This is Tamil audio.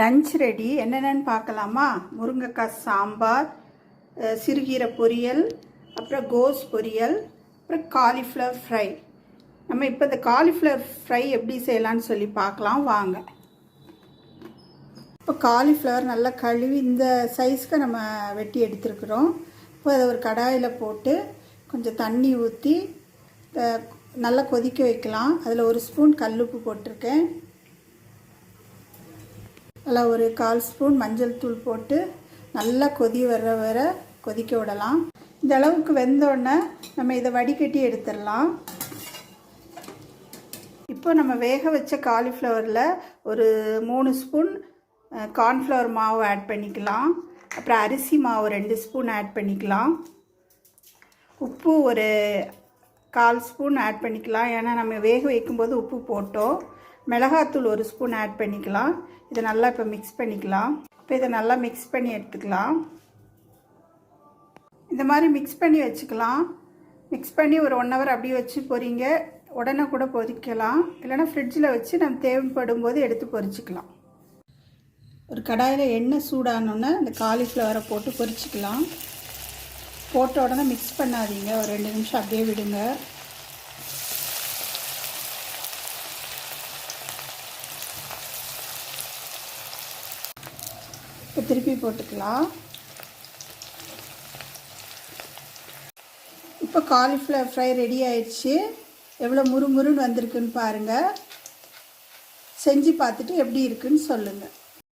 Lunch ready. என்னென்னு பார்க்கலாமா? முருங்கைக்காய் சாம்பார், சிறுகீரை பொரியல், அப்புறம் கோஸ் பொரியல், அப்புறம் காலிஃப்ளவர் ஃப்ரை. நம்ம இப்போ இந்த காலிஃப்ளவர் ஃப்ரை எப்படி செய்யலான்னு சொல்லி பார்க்கலாம் வாங்க. இப்போ காலிஃப்ளவர் நல்லா கழுவி இந்த சைஸ்க்கு நம்ம வெட்டி எடுத்துருக்குறோம். இப்போ அதை ஒரு கடாயில் போட்டு கொஞ்சம் தண்ணி ஊற்றி நல்லா கொதிக்க வைக்கலாம். அதில் ஒரு ஸ்பூன் கல்லுப்பு போட்டிருக்கேன். அதில் ஒரு 1/4 ஸ்பூன் மஞ்சள் தூள் போட்டு நல்லா கொதி வர கொதிக்க விடலாம். இந்த அளவுக்கு வெந்தோடனே நம்ம இதை வடிகட்டி எடுத்துடலாம். இப்போ நம்ம வேக வச்ச காலிஃப்ளவரில் ஒரு 3 ஸ்பூன் கார்ன்ஃப்ளவர் மாவு ஆட் பண்ணிக்கலாம். அப்புறம் அரிசி மாவு 2 ஸ்பூன் ஆட் பண்ணிக்கலாம். உப்பு ஒரு 1/4 ஸ்பூன் ஆட் பண்ணிக்கலாம். ஏன்னா நம்ம வேக வைக்கும்போது உப்பு போட்டோம். மிளகாத்தூள் 1 ஸ்பூன் ஆட் பண்ணிக்கலாம். இதை நல்லா இப்போ மிக்ஸ் பண்ணிக்கலாம். இப்போ இதை நல்லா மிக்ஸ் பண்ணி எடுத்துக்கலாம். இந்த மாதிரி மிக்ஸ் பண்ணி வச்சுக்கலாம். மிக்ஸ் பண்ணி ஒரு 1 ஹவர் அப்படியே வச்சு பொரிங்க. உடனே கூட பொரிக்கலாம், இல்லைன்னா ஃப்ரிட்ஜில் வச்சு நம்ம தேவைப்படும் போது எடுத்து பொரிச்சிக்கலாம். ஒரு கடாயில் எண்ணெய் சூடானோன்னே இந்த காலிஃப்ளவரை போட்டு பொரிச்சிக்கலாம். போட்ட உடனே மிக்ஸ் பண்ணாதீங்க, ஒரு 2 நிமிஷம் அப்படியே விடுங்க. இப்போ திருப்பி போட்டுக்கலாம். இப்போ காலிஃப்ளவர் ஃப்ரை ரெடி ஆயிடுச்சு. எவ்வளோ முறுமுறுன்னு வந்திருக்குன்னு பாருங்கள். செஞ்சு பார்த்துட்டு எப்படி இருக்குன்னு சொல்லுங்கள்.